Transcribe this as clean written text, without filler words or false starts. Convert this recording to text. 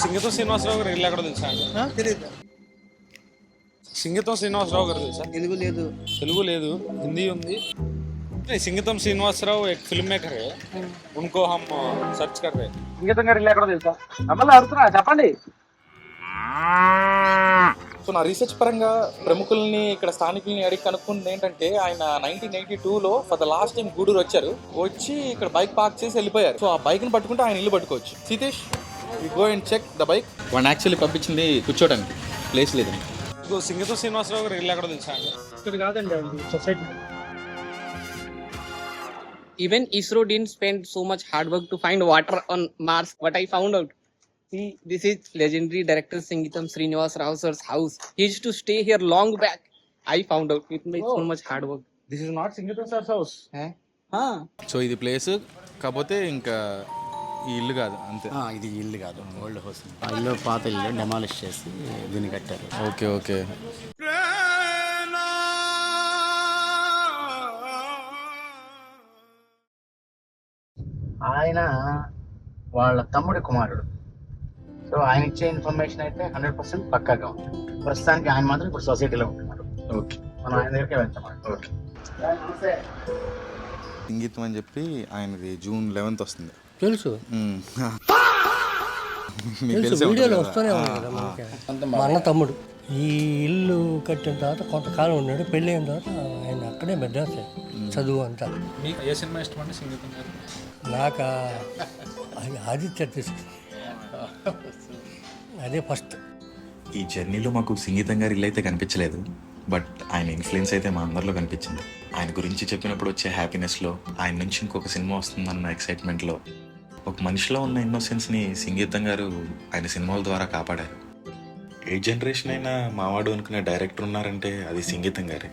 సింగీతం శ్రీనివాసరావు గారు ఇల్లు ఎక్కడ తెలుసా అండి? తెలియదు. సింగీతం శ్రీనివాసరావు గారు తెలుసా? తెలుగు లేదు. తెలుగు లేదు, హిందీ ఉంది. సింగీతం శ్రీనివాసరావు एक फिल्म मेकर है, उनको हम सर्च कर रहे हैं. సింగీతం గారు ఇల్లు ఎక్కడ తెలుసా? అమ్మల్ని అడుగుతున్నా, చెప్పండి. సో నా రీసెర్చ్ పరంగా ప్రముఖుల్ని ఇక్కడ స్థానికుల్ని అడిగి కనుక్కుంది ఏంటంటే ఆయన 1982లో for the last time Gudur వచ్చి ఇక్కడ బైక్ పార్క్ చేసి వెళ్ళిపోయారు. సో ఆ బైక్ ని పట్టుకుంటే ఆయన ఇల్లు పట్టుకోవచ్చు. Seetesh you go and check the bike. వాడిని యాక్చువల్లీ పంపించింది కూర్చోడానికి ప్లేస్ లేదండి. సింగీతం శ్రీనివాసరావు గారు ఇల్లు ఎక్కడ తెలుసా అండి? ఇక్కడ కాదండి, society. Even ISRO didn't spend so much hard work to find water on Mars. What I found out. See, this is legendary director Sangeetam Srinivas Rao sir's house. He used to stay here long back. I found out. It made so much hard work. This is not Singeetam sir's house. So ఇది place కాకపోతే ఇంకా ఈ ఇల్లు కాదు అంతే. ఇది ఇల్లు కాదు, ఓల్డ్ హౌస్. ఆ ఇల్లు పాత ఇల్లు డెమాలిష్ చేసి దీన్ని కట్టారు. Okay okay. ఆయన వాళ్ళ తమ్ముడి కుమారుడు. సో ఆయన ఇచ్చే ఇన్ఫర్మేషన్ అయితే 100% పక్కాగా ఉంది. ప్రస్తుతానికి ఆయన మాత్రం ఇప్పుడు సొసైటీలో ఉంటున్నారు. ఓకే, మనం ఆయన దగ్గరికి వెళ్తాం. ఓకే. సంగీతం అని చెప్పి ఆయనది June 11th వస్తుంది. తెలుసు, మీకు తెలిసే వీడియోలో ఉంటుంది వస్తూనే ఉంది కదా మనకి. మా అన్న తమ్ముడు ఈ ఇల్లు కట్టిన తర్వాత కొంతకాలం ఉన్నాడు. పెళ్ళి అయిన తర్వాత ఆయన అక్కడే మెడ్రాసే చదువు అంతా. మీకు ఏ సినిమా ఇష్టం అండి సింగీతం గారు? నాకు ఆదిత్య తీసుకు అదే ఫస్ట్. ఈ జర్నీలో మాకు సంగీతం గారి ఇల్లు అయితే కనిపించలేదు, బట్ ఆయన ఇన్ఫ్లుయెన్స్ అయితే మా అందరిలో కనిపించింది. ఆయన గురించి చెప్పినప్పుడు వచ్చే హ్యాపీనెస్లో, ఆయన నుంచి ఇంకొక సినిమా వస్తుందన్న ఎక్సైట్మెంట్లో, ఒక మనిషిలో ఉన్న ఇన్నోసెన్స్ని సంగీతం గారు ఆయన సినిమాల ద్వారా కాపాడారు. ఏ జనరేషన్ అయినా మావాడు అనుకునే డైరెక్టర్ ఉన్నారంటే అది సంగీతం గారే.